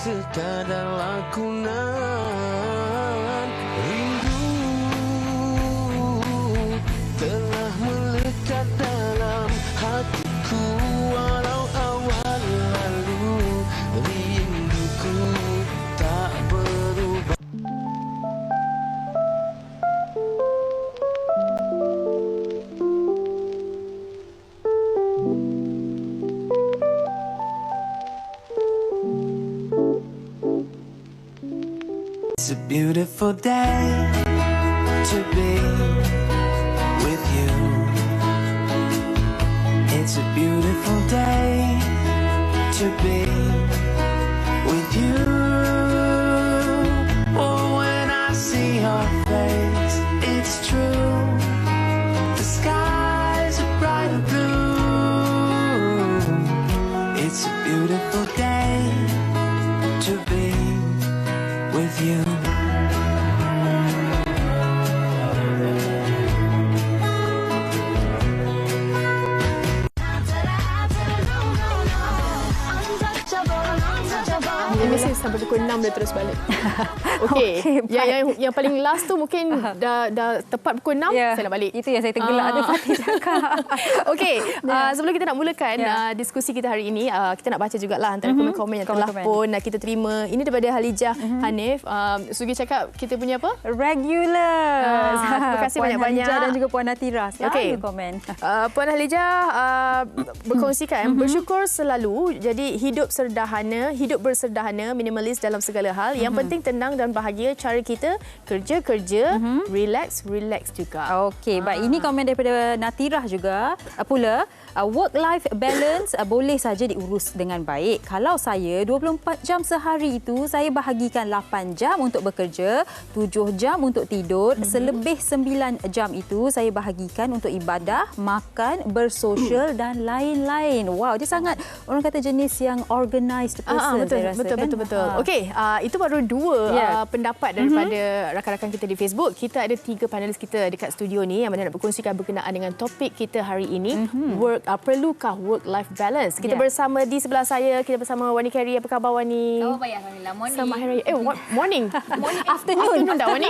sekadar lakonan. Rindu telah melekat dalam hatiku, walau awal lalu rinduku tak berubah. It's a beautiful day to be with you. It's a beautiful day to be with you. Oh, when I see your face, it's true. The skies are bright and blue. It's a beautiful day to be with you. Mesti sampai pukul 6 dia terus balik. Okey. Yang paling last tu mungkin dah tepat pukul 6 saya nak balik. Itu yang saya tergelak tu Fatih cakap. Okey, sebelum kita nak mulakan diskusi kita hari ini, kita nak baca jugalah antara komen-komen yang telah pun kita terima. Ini daripada Halijah Hanif. Sugi cakap kita punya apa? Regular. Terima kasih banyak-banyak. Dan juga Puan Natira. Selalu komen. Puan Halijah berkongsikan bersyukur selalu, jadi hidup bersederhana, minimalis dalam segala hal. Yang penting tenang dan bahagia. Cara kita kerja, relax juga. Okey, baik. Ini komen daripada Natirah juga pula. Work-life balance boleh saja diurus dengan baik. Kalau saya 24 jam sehari itu, saya bahagikan 8 jam untuk bekerja, 7 jam untuk tidur, selebih 9 jam itu saya bahagikan untuk ibadah, makan, bersosial dan lain-lain. Wow, dia sangat orang kata jenis yang organised person. Betul. Okey, itu baru dua pendapat daripada rakan-rakan kita di Facebook. Kita ada 3 panelis kita dekat studio ni yang mana nak berkongsikan berkenaan dengan topik kita hari ini. Perlukah work-life balance? Kita bersama di sebelah saya, kita bersama Wani Carey. Apa khabar Wani? Oh, baik alhamdulillah. Morning. Selamat hari raya. Morning. Afternoon dah Wani.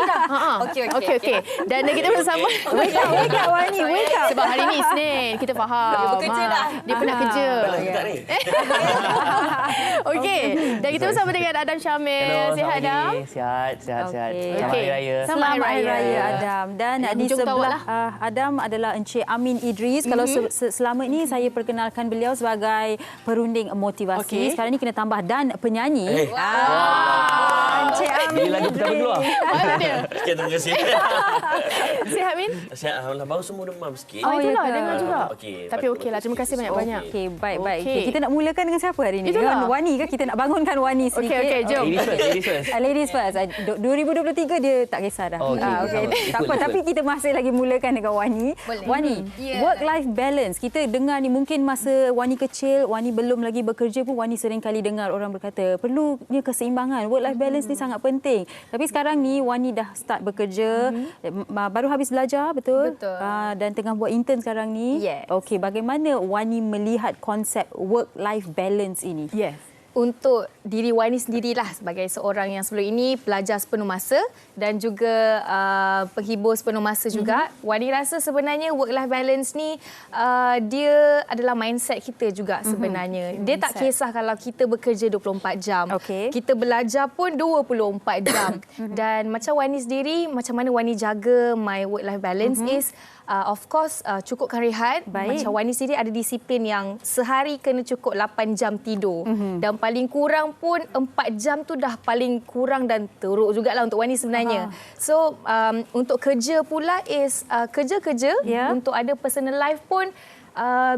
Okey. Dan kita bersama Wake up Wani, wake up. sebab hari ni Isnin, kita faham. Dia bekerja dah. Dia penat kerja. Okey. Dan kita bersama dengan Adam Syamil. Sihat Adam? Sihat. Selamat Okey. Hari Raya. Selamat Hari Raya Adam. Dan di sebelah Adam adalah Encik Amin Idris. Kalau selama ini saya perkenalkan beliau sebagai perunding motivasi. Sekarang ni kena tambah dan penyanyi. Encik Amin. Bila lagu pertama keluar. Mana dia? Okey, terima kasih. Sihat Min? Sihat alhamdulillah. Baru semua demam sikit. Itulah dengar juga. Okey. Tapi okeylah. Terima kasih banyak-banyak. Okey, baik. Kita nak mulakan dengan siapa hari ini? Itulah. Dengan Wani ke? Kita nak bangunkan Wani sedikit. Okey, jom. Ladies first. 2023 dia tak kisah dah. Okey. Tak apa, tapi kita masih lagi mulakan dengan Wani. Wani, work-life balance. Kita dengar ni mungkin masa Wani kecil, Wani belum lagi bekerja pun Wani sering kali dengar orang berkata, perlunya keseimbangan. Work-life balance ni sangat penting. Tapi sekarang ni Wani dah start bekerja, baru habis belajar, betul? Dan tengah buat intern sekarang ni. Okey, bagaimana Wani melihat konsep work-life balance ini? Untuk diri Wani sendirilah sebagai seorang yang sebelum ini pelajar sepenuh masa dan juga penghibur sepenuh masa juga. Wani rasa sebenarnya work-life balance ni dia adalah mindset kita juga sebenarnya. Dia tak kisah kalau kita bekerja 24 jam. Kita belajar pun 24 jam. Dan macam Wani sendiri, macam mana Wani jaga my work-life balance is of course cukupkan rehat. Macam Wani sendiri ada disiplin yang sehari kena cukup 8 jam tidur. Dan paling kurang pun 4 jam tu dah paling kurang dan teruk jugalah untuk Wani sebenarnya. So untuk kerja pula is kerja-kerja. Untuk ada personal life pun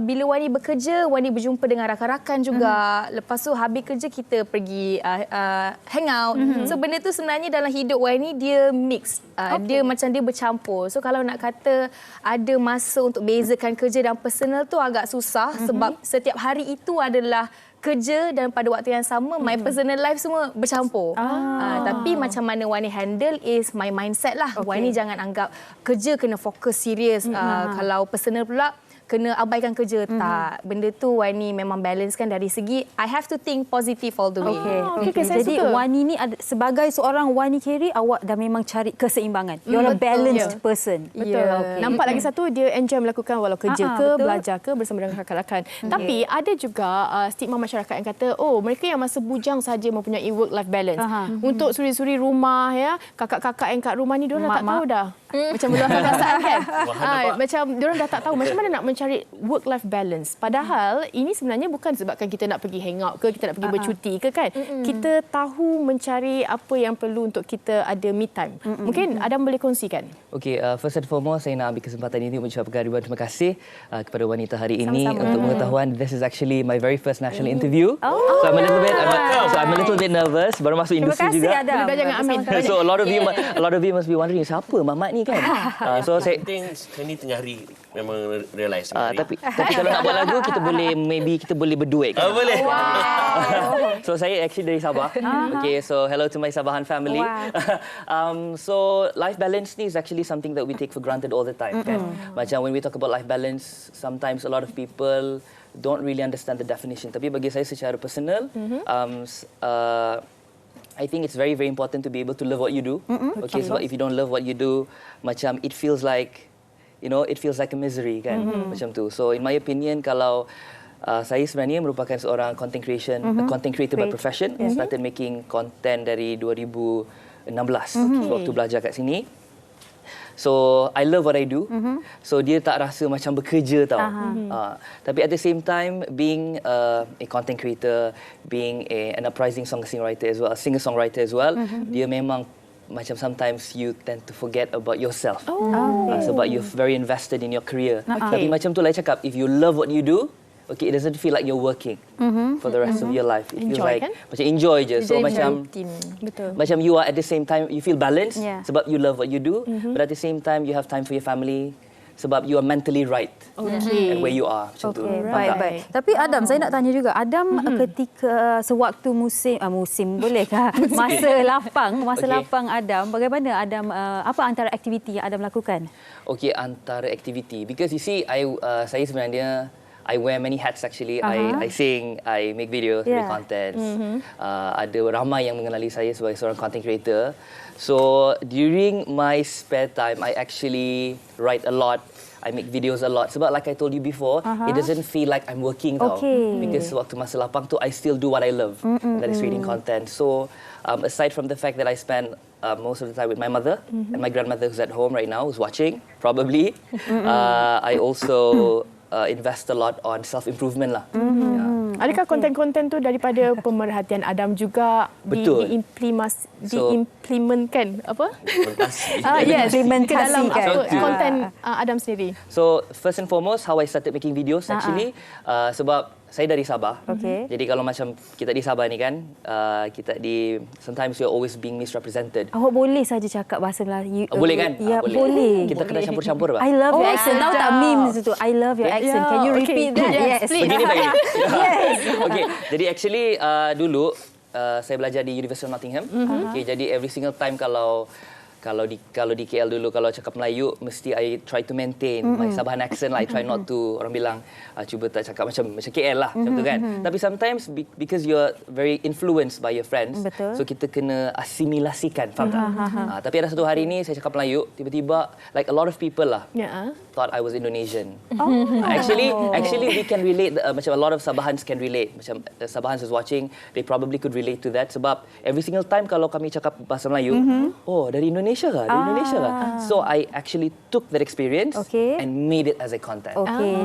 bila Wani bekerja, Wani berjumpa dengan rakan-rakan juga. Lepas tu habis kerja kita pergi hang out. So benda tu sebenarnya dalam hidup Wani dia mix. Dia macam dia bercampur. So kalau nak kata ada masa untuk bezakan kerja dan personal tu agak susah sebab setiap hari itu adalah kerja dan pada waktu yang sama my personal life semua bercampur. Tapi macam mana Wani handle is my mindset lah. Wani jangan anggap kerja kena fokus serius. Kalau personal pula kena abaikan kerja. Tak. Benda tu Wani memang balance kan dari segi I have to think positive all the way. Okay. Jadi Wani ni sebagai seorang Wani Carey, awak dah memang cari keseimbangan. You're a balanced person. Betul. Nampak lagi satu, dia enjoy melakukan walau kerja belajar ke bersama dengan rakan-rakan. Tapi ada juga stigma masyarakat yang kata, mereka yang masa bujang saja mempunyai work-life balance. Untuk suri-suri rumah, ya, kakak-kakak yang kat rumah ni, diorang dah tak tahu dah. Macam belum ada perasaan kan? Macam diorang dah tak tahu macam mana nak mencari work-life balance. Padahal ini sebenarnya bukan sebabkan kita nak pergi hang out ke, kita nak pergi bercuti ke kan. Kita tahu mencari apa yang perlu untuk kita ada me time. Mungkin Adam boleh kongsikan. Okey, first and foremost saya nak ambil kesempatan ini mengucapkan ribuan terima kasih kepada wanita hari ini. Untuk pengetahuan, this is actually my very first national interview. So I'm a little bit nervous. Baru masuk industri juga. Terima kasih Adam. Amin. So a lot of you must be wondering, siapa Mamat ni kan? So saya ni tengah hari memang realise. tapi kalau nak buat lagu kita boleh berduet kan? Boleh. So saya actually dari Sabah. Okay, so hello to my Sabahan family. So life balance ni is actually something that we take for granted all the time kan. Macam when we talk about life balance, sometimes a lot of people don't really understand the definition. Tapi bagi saya secara personal, I think it's very, very important to be able to love what you do. Okay, sebab if you don't love what you do, macam it feels like, it feels like a misery kan, macam tu. So in my opinion, kalau saya sebenarnya merupakan seorang content creator by profession. Started making content dari 2016 waktu belajar kat sini. So I love what I do. So dia tak rasa macam bekerja tau. Tapi at the same time, being a content creator, being an uprising singer-songwriter as well, a singer-songwriter as well, dia memang macam sometimes you tend to forget about yourself. Sebab you're very invested in your career. Tapi macam tu lah saya cakap, if you love what you do, it doesn't feel like you're working for the rest of your life. It feels like macam enjoy je. So macam you are at the same time you feel balanced sebab you love what you do, but at the same time you have time for your family sebab you are mentally right at where you are. Macam tu. Baik. Tapi Adam, saya nak tanya juga. Adam ketika sewaktu musim bolehkah? Masa lapang Adam, bagaimana Adam, apa antara aktiviti yang Adam lakukan? Okay, antara aktiviti. Because you see, saya sebenarnya I wear many hats actually. I sing, I make videos, make contents. Ada ramai yang mengenali saya sebagai seorang content creator. So during my spare time, I actually write a lot. I make videos a lot. Sebab like I told you before, it doesn't feel like I'm working tau. Because waktu masa lapang tu, I still do what I love. That is creating content. So aside from the fact that I spend most of the time with my mother and my grandmother who's at home right now, who's watching, probably, I also invest a lot on self-improvement lah. Adakah konten-konten tu daripada pemerhatian Adam juga diimplementkan apa? Ke dalam konten Adam sendiri. So first and foremost, how I started making videos actually, sebab saya dari Sabah. Jadi kalau macam kita di Sabah ni kan, sometimes you're always being misrepresented. Awak boleh saja cakap bahasa Melayu. Boleh kan? Ya, boleh. Kita kena campur-campur apa? I love your accent. Tahu tak memes itu? I love your accent. Can you repeat that? Yes. Begini tak? Yes. Okay. Jadi actually dulu saya belajar di University of Nottingham. Okay, jadi every single time kalau di KL dulu kalau cakap Melayu mesti I try to maintain my Sabahan accent lah. I try not to, orang bilang cuba tak cakap macam KL lah macam tu kan. Tapi sometimes because you're very influenced by your friends, so kita kena asimilasikan, faham tak? Tapi ada satu hari ni saya cakap Melayu, tiba-tiba like a lot of people lah thought I was Indonesian. Actually we can relate, macam a lot of Sabahans can relate. Macam Sabahans is watching, they probably could relate to that sebab every single time kalau kami cakap bahasa Melayu, dari Indonesia kah? So I actually took that experience and made it as a content.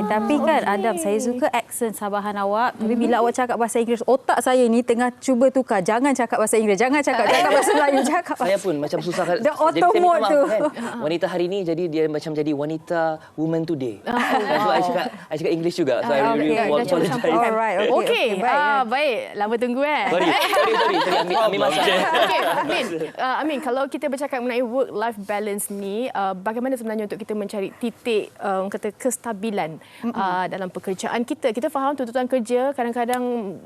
Tapi kan Adam, saya suka aksen Sabahan awak. Tapi bila awak cakap bahasa Inggeris, otak saya ni tengah cuba tukar. Jangan cakap bahasa Inggeris, jangan cakap bahasa Melayu, cakap. Saya pun macam susah. The auto mode tu. Kan? Wanita hari ni jadi dia macam jadi wanita woman today. So I cakap English juga. So I really apologize. Alright. Okay. Baik. Lama tunggu Sorry. Amin masa. Amin, kalau kita bercakap mengenai mengenai work-life balance ni, bagaimana sebenarnya untuk kita mencari titik kata kestabilan dalam pekerjaan kita. Kita faham tuntutan kerja, kadang-kadang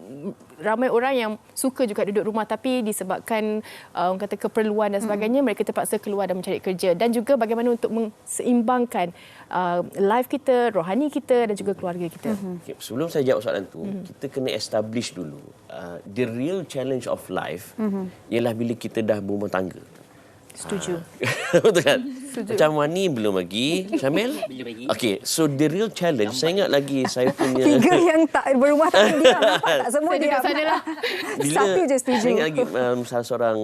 ramai orang yang suka juga duduk rumah tapi disebabkan kata keperluan dan sebagainya, mereka terpaksa keluar dan mencari kerja. Dan juga bagaimana untuk seimbangkan life kita, rohani kita dan juga keluarga kita. Okay, sebelum saya jawab soalan tu, kita kena establish dulu the real challenge of life ialah bila kita dah berumah tangga. Setuju. Betul kan? Macam Wani belum lagi, Syamil? Belum lagi. Okey, so the real challenge, saya ingat lagi saya punya... Tiga yang tak berumah tangga dia, nampak tak? Semua dia. Satu je setuju. Saya ingat lagi salah seorang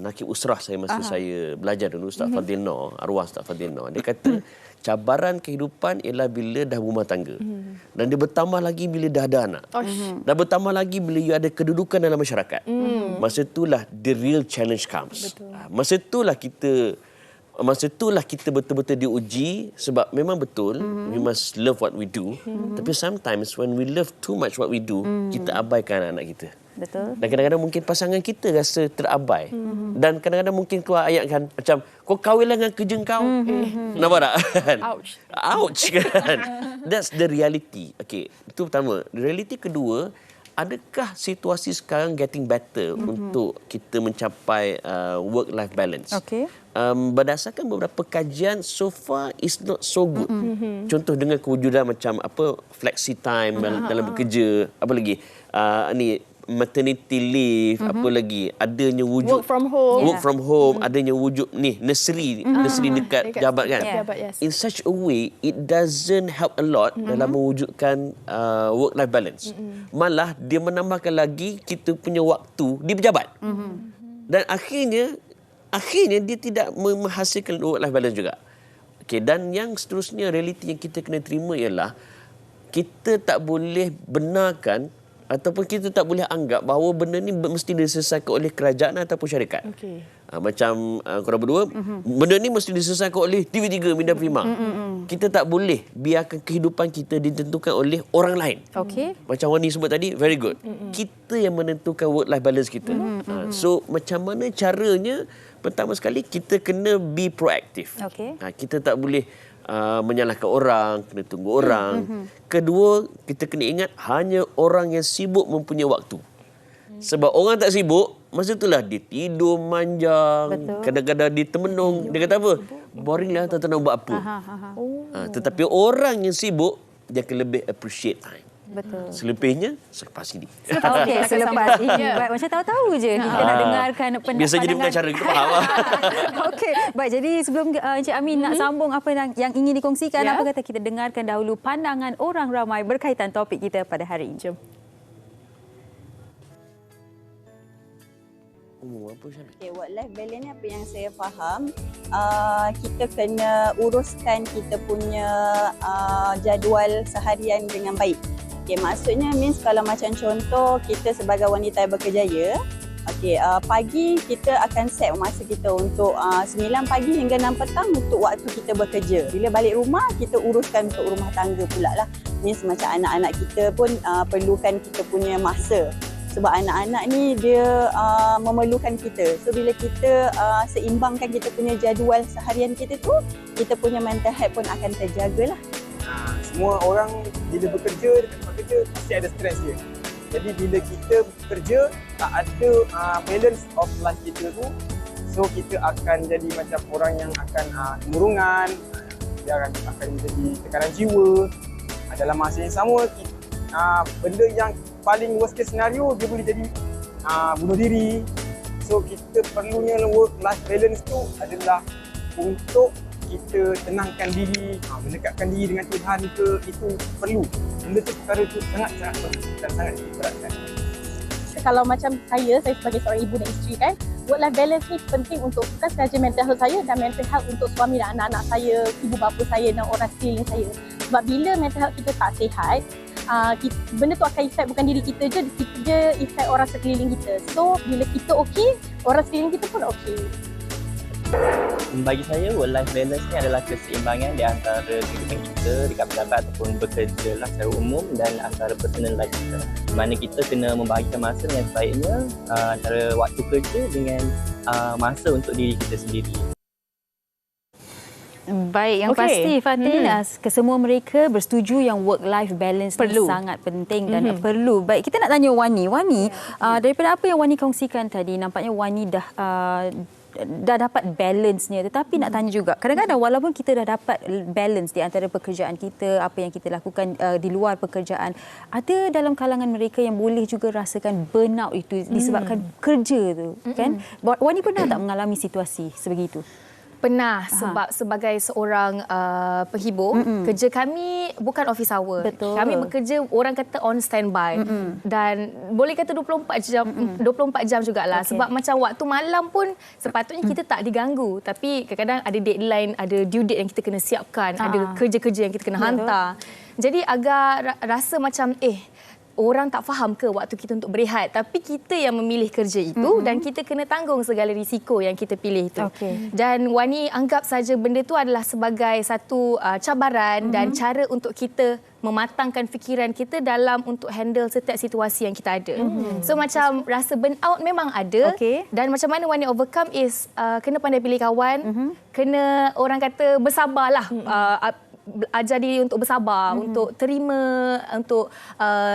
nakib usrah saya masa saya belajar dulu, Ustaz Fadil Noor, arwah Ustaz Fadil Noor. Dia kata, cabaran kehidupan ialah bila dah berumah tangga. Dan dia bertambah lagi bila dah ada anak. Dan bertambah lagi bila you ada kedudukan dalam masyarakat. Masa itulah the real challenge comes. Masa itulah kita betul-betul diuji, sebab memang betul we must love what we do. Tapi sometimes when we love too much what we do, kita abaikan anak-anak kita. Betul. Dan kadang-kadang mungkin pasangan kita rasa terabai. Dan kadang-kadang mungkin keluar ayat kan, macam kau kahwinlah dengan kerja kau. Nampak tak? Ouch. Ouch kan. That's the reality. Okay, itu pertama. Reality kedua, adakah situasi sekarang getting better untuk kita mencapai work-life balance? Okay. Berdasarkan beberapa kajian, so far is not so good. Contoh dengan kewujudan macam apa flexi time dalam bekerja, apa lagi maternity leave, apa lagi, adanya wujud work from home, adanya wujud ni nursery dekat jabat kan. Yes. In such a way, it doesn't help a lot dalam mewujudkan work-life balance. Malah dia menambahkan lagi kita punya waktu di pejabat. Dan akhirnya dia tidak menghasilkan work-life balance juga. Okay, dan yang seterusnya, realiti yang kita kena terima ialah kita tak boleh benarkan ataupun kita tak boleh anggap bahawa benda ni mesti diselesaikan oleh kerajaan ataupun syarikat. Okay. Macam korang berdua, benda ni mesti diselesaikan oleh TV3, Media Prima. Kita tak boleh biarkan kehidupan kita ditentukan oleh orang lain. Okay. Macam Wani sebut tadi, very good. Kita yang menentukan work-life balance kita. So, macam mana caranya? Pertama sekali, kita kena be proaktif. Okay. Kita tak boleh menyalahkan orang, kena tunggu orang. Kedua, kita kena ingat hanya orang yang sibuk mempunyai waktu. Sebab orang tak sibuk, masa itulah dia tidur manjang, kadang-kadang dia termenung. Dia kata apa? Boring lah, tak tahu nak buat apa. Tetapi orang yang sibuk, dia akan lebih appreciate time. Betul. Selepasnya, selepas ini. Okey, selepas ini. Baik, macam tahu-tahu je kita nak dengarkan pendapat. Biasa jadi pengacara, kita faham. Okey, baik. Jadi sebelum Encik Amin nak sambung apa yang ingin dikongsikan, apa kata kita dengarkan dahulu pandangan orang ramai berkaitan topik kita pada hari ini. Jom. Okay, work-life balance ni apa yang saya faham, kita kena uruskan kita punya jadual seharian dengan baik. Okay, maksudnya means kalau macam contoh kita sebagai wanita yang berkerjaya, okay, pagi kita akan set masa kita untuk 9 pagi hingga 6 petang untuk waktu kita bekerja. Bila balik rumah, kita uruskan untuk rumah tangga pula lah. Means macam anak-anak kita pun perlukan kita punya masa. Sebab anak-anak ni dia memerlukan kita. So bila kita seimbangkan kita punya jadual seharian kita tu, kita punya mental health pun akan terjaga lah. Semua orang bila bekerja, dekat tempat kerja pasti ada stres dia. Jadi bila kita bekerja, tak ada balance of life kita tu, so kita akan jadi macam orang yang akan kemurungan, dia akan jadi tekanan jiwa. Dalam masa yang sama, benda yang paling worst case scenario, dia boleh jadi bunuh diri. So kita perlunya work-life balance tu adalah untuk kita tenangkan diri, mendekatkan diri dengan Tuhan ke, itu perlu. Benda tu, perkara tu sangat-sangat perlu dan sangat diperhatikan. Kalau macam saya sebagai seorang ibu dan isteri kan, work-life balance ni penting untuk bukan sahaja mental health saya dan mental health untuk suami dan anak-anak saya, ibu bapa saya dan orang sekeliling saya. Sebab bila mental health kita tak sihat, benda tu akan efek bukan diri kita je efek orang sekeliling kita. So bila kita okey, orang sekeliling kita pun okey. Bagi saya, work-life balance ni adalah keseimbangan di antara kehidupan kita dekat pejabat ataupun bekerja lah secara umum dan antara personal life kita. Di mana kita kena membahagikan masa dengan sebaiknya antara waktu kerja dengan masa untuk diri kita sendiri. Baik, yang pasti Fatin, kesemua mereka bersetuju yang work-life balance perlu. ni sangat penting dan perlu. Baik, kita nak tanya Wani. Wani, daripada apa yang Wani kongsikan tadi, nampaknya Wani dah dapat balance-nya. Tetapi nak tanya juga, kadang-kadang walaupun kita dah dapat balance di antara pekerjaan kita, apa yang kita lakukan di luar pekerjaan, ada dalam kalangan mereka yang boleh juga rasakan burnout itu disebabkan kerja tu, kan? Wani pernah tak mengalami situasi sebegitu? Pernah, sebab sebagai seorang penghibur, kerja kami bukan office hour. Betul. Kami bekerja, orang kata on standby. Dan boleh kata 24 jam, 24 jam jugalah. Sebab macam waktu malam pun sepatutnya kita tak diganggu. Tapi kadang-kadang ada deadline, ada due date yang kita kena siapkan, ada kerja-kerja yang kita kena hantar. Jadi agak rasa macam orang tak faham ke waktu kita untuk berehat, tapi kita yang memilih kerja itu dan kita kena tanggung segala risiko yang kita pilih itu. Dan Wani anggap saja benda itu adalah sebagai satu cabaran dan cara untuk kita mematangkan fikiran kita dalam untuk handle setiap situasi yang kita ada. So macam rasa burnout memang ada dan macam mana Wani overcome is kena pandai pilih kawan, kena orang kata bersabarlah. Ajar diri untuk bersabar, untuk terima, untuk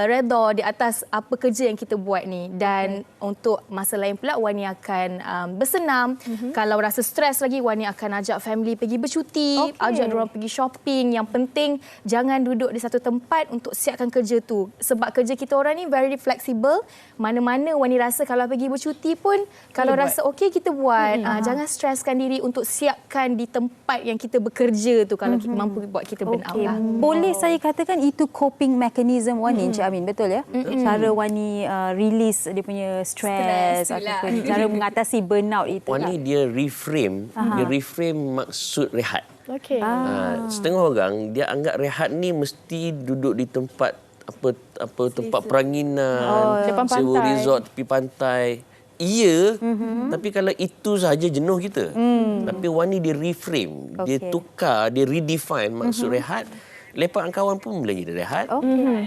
redha di atas apa kerja yang kita buat ni. Dan untuk masa lain pula Wani akan bersenam. Kalau rasa stres lagi, Wani akan ajak family pergi bercuti, ajak diorang pergi shopping. Yang penting jangan duduk di satu tempat untuk siapkan kerja tu. Sebab kerja kita orang ni very flexible. Mana-mana Wani rasa kalau pergi bercuti pun, kalau rasa okey kita buat. Jangan streskan diri untuk siapkan di tempat yang kita bekerja tu kalau kita mampu buat kita burn out lah. Boleh saya katakan itu coping mechanism Wani, Encik Amin, betul ya? Cara Wani release dia punya stres ataupun cara mengatasi burnout itu. Wani dia reframe maksud rehat. Setengah orang dia anggap rehat ni mesti duduk di tempat tempat peranginan, sewa resort tepi pantai. Ya, tapi kalau itu sahaja jenuh kita. Tapi Wani dia reframe, dia tukar, dia redefine maksud rehat. Lepak dengan kawan pun boleh jadi rehat.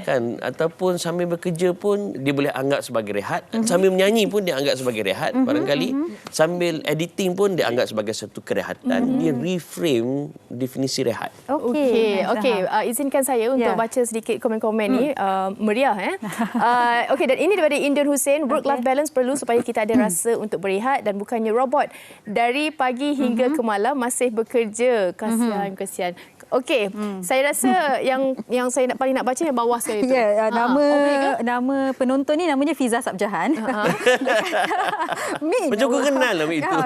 Kan? Ataupun sambil bekerja pun dia boleh anggap sebagai rehat. Sambil menyanyi pun dia anggap sebagai rehat barangkali. Sambil editing pun dia anggap sebagai satu kerehatan. Dia reframe definisi rehat. Okey. Izinkan saya untuk baca sedikit komen-komen ni. Meriah. Okey, dan ini daripada Indian Hussein. Work-life balance perlu supaya kita ada rasa untuk berehat dan bukannya robot. Dari pagi hingga ke malam masih bekerja. Kasihan. Okey, saya rasa yang saya paling nak baca yang bawah sekali tu. Nama penonton ni namanya Fiza Sabjahan. Min, macam aku kenal lah itu.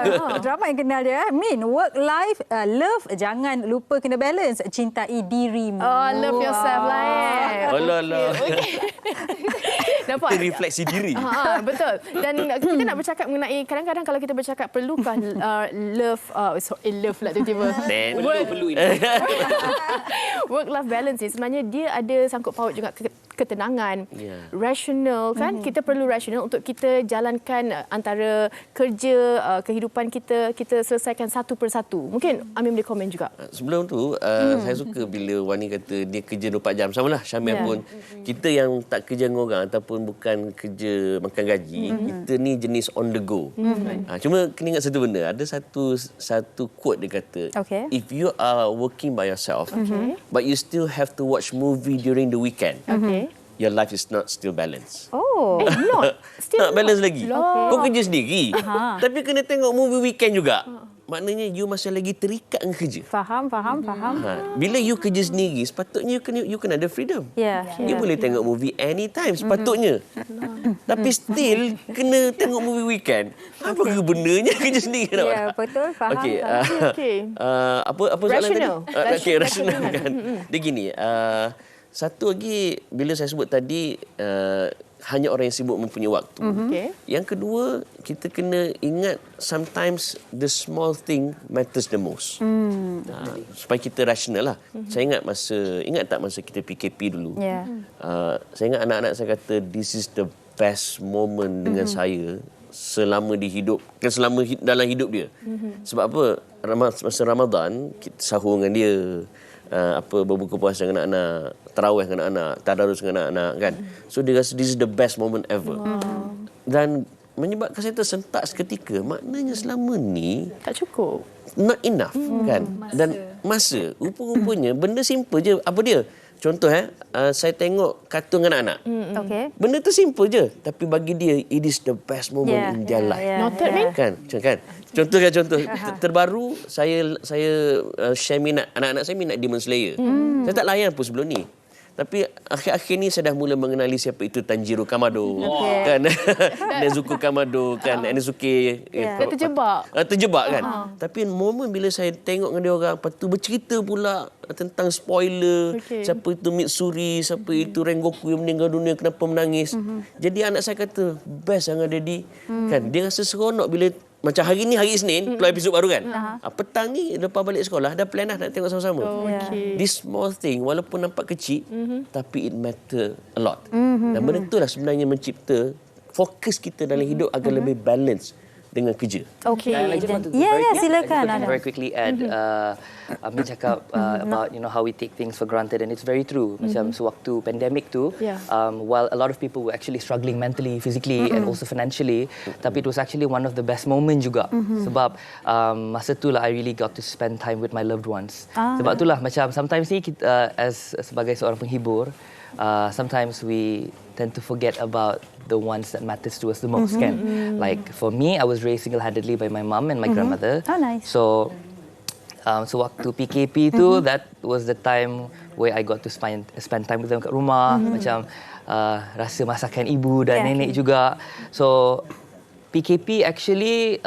Ramai yang kenal dia. Min, work life, love, jangan lupa kena balance. Cintai dirimu. Love yourself lah. Alah. Nampak? Kita refleksi diri. Betul. Dan kita nak bercakap mengenai, kadang-kadang kalau kita bercakap perlukah love lah tiba-tiba. Perlu ini. Work-life balance ni sebenarnya dia ada sangkut paut juga ketenangan, rasional kan. Kita perlu rasional untuk kita jalankan antara kerja, kehidupan kita selesaikan satu persatu. Mungkin Amin boleh komen juga. Sebelum tu saya suka bila Wani kata dia kerja 24 jam. Samalah Syamil pun. Kita yang tak kerja dengan orang ataupun bukan kerja makan gaji, kita ni jenis on the go. Cuma kena ingat satu benda, ada satu quote dia kata, if you are working by yourself but you still have to watch movie during the weekend, your life is not still balanced. Still not balance lagi. Kau kerja sendiri tapi kena tengok movie weekend juga. Maknanya you masih lagi terikat dengan kerja. Faham. Bila you kerja sendiri, sepatutnya you kena ada freedom. You boleh tengok movie anytime sepatutnya. Tapi still kena tengok movie weekend. Apa ke benarnya kerja sendiri? Betul, faham. Apa soalan tadi? Rasional kan. Dia gini, satu lagi bila saya sebut tadi hanya orang yang sibuk mempunyai waktu. Yang kedua, kita kena ingat sometimes the small thing matters the most. Supaya kita rasional lah. Saya ingat tak masa kita PKP dulu. Saya ingat anak-anak saya kata this is the best moment dengan saya selama dalam hidup dia. Sebab apa? Masa Ramadan kita sahur dengan dia, berbuka puasa dengan anak-anak, tarawih dengan anak-anak, tadarus dengan anak-anak kan. So dia rasa this is the best moment ever. Dan menyebabkan saya tersentak seketika. Maknanya selama ni tak cukup. Not enough kan. Dan masa rupa-rupanya benda simple je. Apa dia? Contoh saya tengok kartun dengan anak-anak. Okay. Benda tu simple je, tapi bagi dia it is the best moment in their life. Noted ni. Kan? Contoh terbaru saya share minat anak-anak saya minat Demon Slayer. Saya tak layan pun sebelum ni. Tapi akhir-akhir ni saya dah mula mengenali siapa itu Tanjiro Kamado, kan? Nezuko Kamado, kan? Nezuki. Dia terjebak. Terjebak kan? Tapi momen bila saya tengok dengan dia orang, lepas tu bercerita pula tentang spoiler. Siapa itu Mitsuri, siapa itu Rengoku yang meninggal dunia, kenapa menangis. Jadi anak saya kata, best sangat Daddy. Kan? Dia rasa seronok bila macam hari ni, hari Isnin, keluar episod baru kan. Petang ni, lepas balik sekolah, dah plan dah nak tengok sama-sama. This small thing, walaupun nampak kecil, tapi it matter a lot. Dan benda itulah sebenarnya mencipta fokus kita dalam hidup agar lebih balance dengan kerja. Okay. Silakan. Very quickly add, Amin cakap about how we take things for granted, and it's very true. Macam sewaktu pandemic tu, while a lot of people were actually struggling mentally, physically, and also financially, tapi it was actually one of the best moment juga. Sebab masa tu lah I really got to spend time with my loved ones. Sebab itulah macam sometimes ni kita, sebagai seorang penghibur, sometimes we tend to forget about the ones that matters to us the most, kan? Like for me, I was raised single-handedly by my mum and my grandmother. Oh, nice. So waktu PKP tu, that was the time where I got to spend time with them kat rumah. Macam rasa masakan ibu dan nenek juga. So PKP actually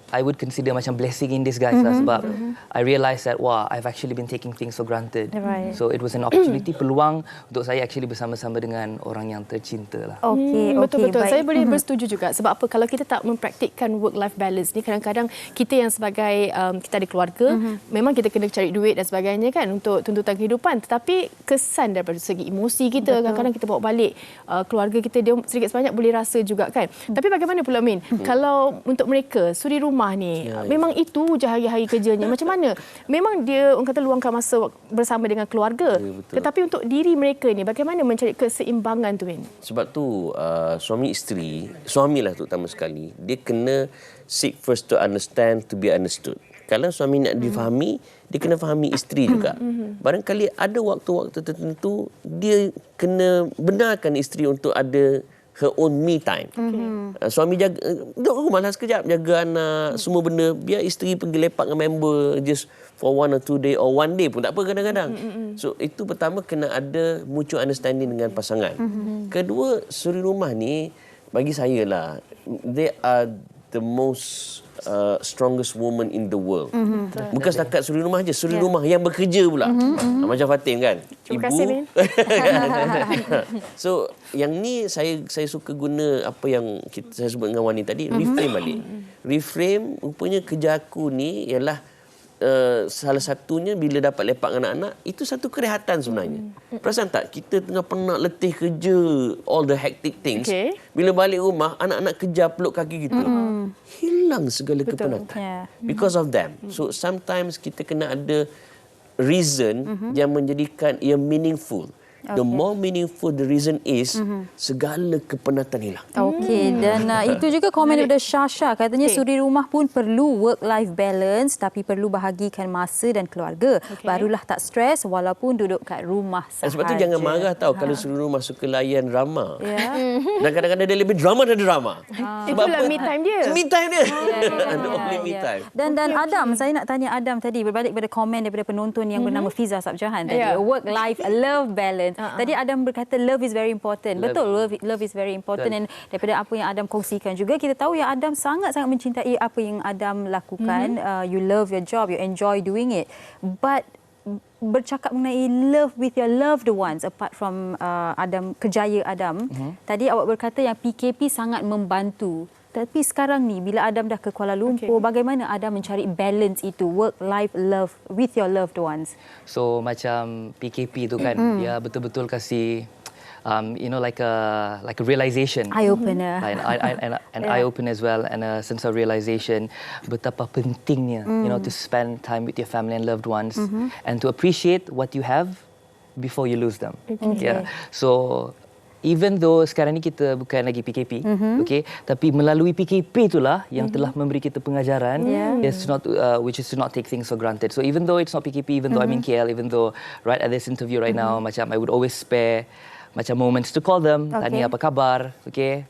I would consider macam blessing in disguise lah, sebab I realised that I've actually been taking things for granted. So it was an opportunity, peluang untuk saya actually bersama-sama dengan orang yang tercinta lah. Betul-betul. Saya boleh bersetuju juga. Sebab apa? Kalau kita tak mempraktikkan work-life balance ni, kadang-kadang kita yang sebagai kita ada keluarga, memang kita kena cari duit dan sebagainya kan untuk tuntutan kehidupan. Tetapi kesan daripada segi emosi kita, kadang-kadang kita bawa balik keluarga kita, dia sedikit sebanyak boleh rasa juga kan. Tapi bagaimana pula Min? Kalau untuk mereka, suri rumah ni, memang itu je hari-hari kerjanya. Macam mana? Memang dia orang kata luangkan masa bersama dengan keluarga. Tetapi untuk diri mereka ni, bagaimana mencari keseimbangan tu, Min? Sebab tu suami isteri, suamilah terutama sekali, dia kena seek first to understand, to be understood. Kalau suami nak difahami, dia kena fahami isteri juga. Barangkali ada waktu-waktu tertentu, dia kena benarkan isteri untuk ada her own me time. Suami jaga, duduk rumah lah sekejap, jaga anak, semua benda. Biar isteri pergi lepak dengan member just for 1 or 2 day or 1 day pun tak apa kadang-kadang. So itu pertama, kena ada mutual understanding dengan pasangan. Kedua, suri rumah ni bagi saya lah, they are the most strongest woman in the world. Bukan setakat suri rumah je, suri rumah yang bekerja pula. Macam Fatin kan. Terima kasih, Min. So yang ni saya suka guna apa yang saya sebut dengan Wani tadi, reframe balik. Reframe, rupanya kerja aku ni ialah salah satunya bila dapat lepak dengan anak-anak, itu satu kerehatan sebenarnya. Perasan tak, kita tengah penat letih kerja, all the hectic things. Bila balik rumah, anak-anak kejar peluk kaki kita. Hilang segala kepenatan. Because of them. So sometimes kita kena ada reason yang menjadikan ia meaningful. The more meaningful the reason is, segala kepenatan hilang. Dan itu juga komen daripada Shasha. Katanya suri rumah pun perlu work-life balance, tapi perlu bahagikan masa dan keluarga. Barulah tak stres walaupun duduk kat rumah sahaja. Sebab tu jangan marah tau kalau suri rumah suka layan drama. Dan kadang-kadang dia lebih drama dan drama. Itulah me time dia. Me time dia. Only me time. Dan Adam, saya nak tanya Adam tadi, berbalik pada komen daripada penonton yang bernama Fiza Sabjahan tadi. Work-life, love balance. Tadi Adam berkata love is very important. Betul, love is very important. Dan daripada apa yang Adam kongsikan juga, kita tahu yang Adam sangat-sangat mencintai apa yang Adam lakukan. You love your job, you enjoy doing it. But bercakap mengenai love with your loved ones, apart from Adam, kerjaya Adam, tadi awak berkata yang PKP sangat membantu. Tapi sekarang ni, bila Adam dah ke Kuala Lumpur, bagaimana Adam mencari balance itu, work, life, love with your loved ones? So macam PKP tu kan, dia betul-betul kasih, like a realization, eye opener, an eye opener as well, and a sense of realization betapa pentingnya, to spend time with your family and loved ones, and to appreciate what you have before you lose them. So even though sekarang ni kita bukan lagi PKP, okay, tapi melalui PKP itulah yang telah memberi kita pengajaran, which is to not take things for granted. So even though it's not PKP, even though I'm in KL, even though right at this interview right now, macam I would always spare macam moments to call them, tanya apa khabar, okay,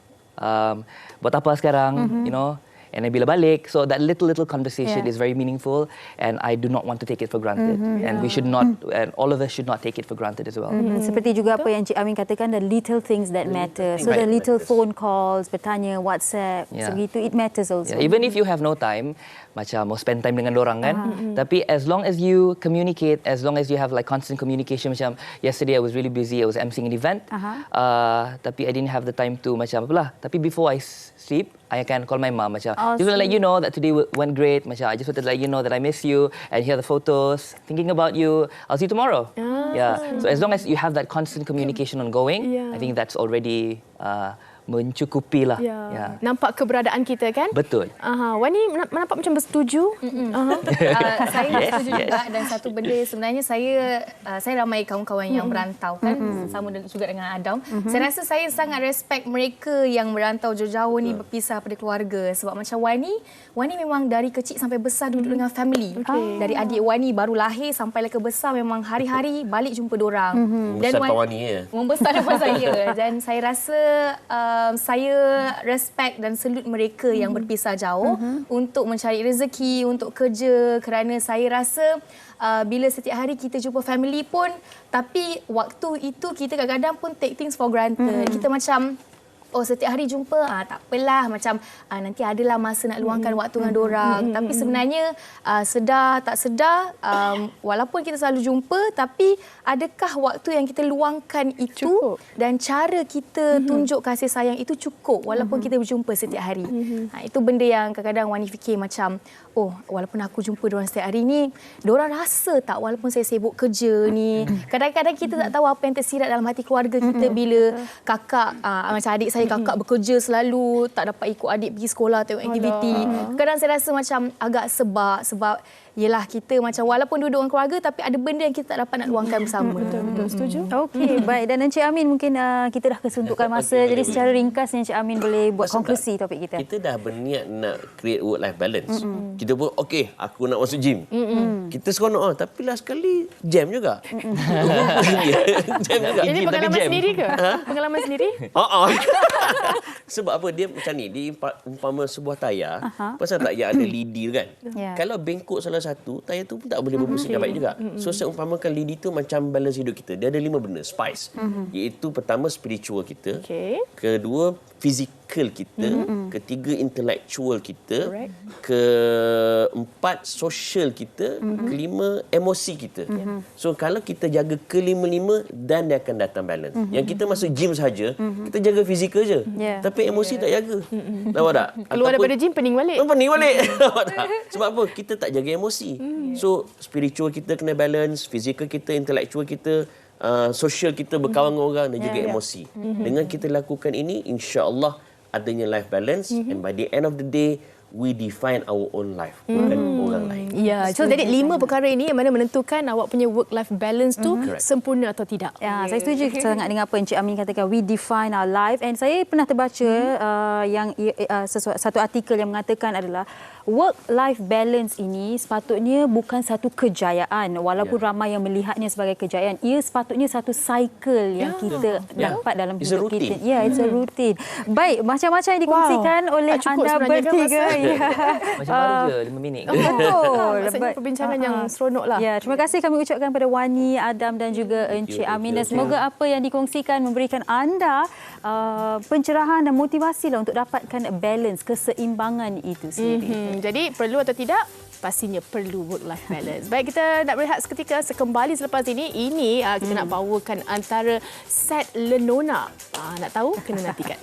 buat apa sekarang, you know. And then bila balik, so that little conversation is very meaningful, and I do not want to take it for granted. And we should not, and all of us should not take it for granted as well. Seperti juga apa yang Cik Amin katakan, the little things that matter. So the little phone calls, bertanya, WhatsApp, segitu, it matters also. Even if you have no time, macam mau spend time dengan dorang kan, tapi as long as you communicate, as long as you have like constant communication, macam yesterday I was really busy, I was emceeing an event, tapi I didn't have the time to macam apalah. Tapi before I sleep, I can call my mom macam, just want to let you know that today went great. Macam I just want to let you know that I miss you and hear the photos, thinking about you. I'll see you tomorrow. So as long as you have that constant communication ongoing, I think that's already mencukupi lah. Nampak keberadaan kita kan? Betul. Wani nampak macam bersetuju. Saya bersetuju juga, dan satu benda sebenarnya saya ramai kawan-kawan yang berantau kan, sama juga dengan Adam. Saya rasa saya sangat respect mereka yang merantau jauh-jauh ni, berpisah pada keluarga, sebab macam Wani memang dari kecil sampai besar duduk dengan family. Dari adik Wani baru lahir sampai ke besar memang hari-hari balik jumpa dorang. Membesarkan Wani ya. Membesarkan saya, dan saya rasa saya respect dan salute mereka yang berpisah jauh untuk mencari rezeki, untuk kerja, kerana saya rasa bila setiap hari kita jumpa family pun, tapi waktu itu kita kadang-kadang pun take things for granted. Kita macam setiap hari jumpa, tak apalah, macam nanti adalah masa nak luangkan waktu dengan dorang. Tapi sebenarnya sedar tak sedar, walaupun kita selalu jumpa, tapi adakah waktu yang kita luangkan itu cukup, dan cara kita tunjuk kasih sayang itu cukup walaupun kita berjumpa setiap hari? Itu benda yang kadang-kadang Wani fikir macam, walaupun aku jumpa diorang setiap hari ni, diorang rasa tak walaupun saya sibuk kerja ni. Kadang-kadang kita tak tahu apa yang tersirat dalam hati keluarga kita bila kakak, macam adik saya, kakak bekerja selalu, tak dapat ikut adik pergi sekolah, tengok aktiviti. Kadang saya rasa macam agak sebab yelah kita macam walaupun duduk dengan keluarga, tapi ada benda yang kita tak dapat nak luangkan bersama. Betul, setuju. Okey, baik. Dan Encik Amin, mungkin kita dah kesuntukan masa. Jadi secara ringkas Encik Amin boleh buat konklusi topik kita. Kita dah berniat nak create work-life balance. Kita pun, okey, aku nak masuk gym. Kita seronok, tapi lah sekali jam juga. Jam juga. Ini pengalaman sendiri ke? Pengalaman sendiri? Sebab apa? Dia macam ni, dia umpama sebuah tayar, pasal tak yang ada lidi kan? Kalau bengkok salah satu, tayar tu pun tak boleh berfungsi dengan baik juga. So saya umpamakan lidi tu macam balance hidup kita. Dia ada 5 benda, spice. Iaitu pertama spiritual kita, kedua fizikal kita, ketiga intellectual kita, keempat social kita, kelima emosi kita. So kalau kita jaga kelima-lima, dan dia akan datang balance. Yang kita masuk gym saja, kita jaga fizikal je. Tapi emosi tak jaga. Nampak tak? Keluar daripada gym pening balik. Pening balik. Sebab apa? Kita tak jaga emosi. So spiritual kita kena balance, fizikal kita, intellectual kita, social kita, berkawan dengan orang, dan juga emosi. Dengan kita lakukan ini, insya-Allah adanya life balance, and by the end of the day we define our own life, bukan orang lain. Ya, so jadi 5 perkara ini yang mana menentukan awak punya work life balance tu sempurna atau tidak. Ya, saya setuju sangat dengan apa Encik Amin katakan, we define our life. And saya pernah terbaca satu artikel yang mengatakan adalah work life balance ini sepatutnya bukan satu kejayaan, walaupun ramai yang melihatnya sebagai kejayaan. Ia sepatutnya satu cycle yang kita dapat dalam hidup kita. Ya, it's a routine. Baik, macam-macam yang dikongsikan oleh anda bertiga. Macam baru je 5 minit. Betul. Maksudnya perbincangan yang seronok lah. Ya, terima kasih kami ucapkan kepada Wani, Adam dan juga Encik Amin. Dan semoga apa yang dikongsikan memberikan anda pencerahan dan motivasi lah untuk dapatkan balance, keseimbangan itu sendiri. Jadi perlu atau tidak? Pastinya perlu work-life balance. Baik, kita nak berehat seketika. Sekembali selepas ini, kita nak bawakan antara set Lenona. Nak tahu? Kena nantikan.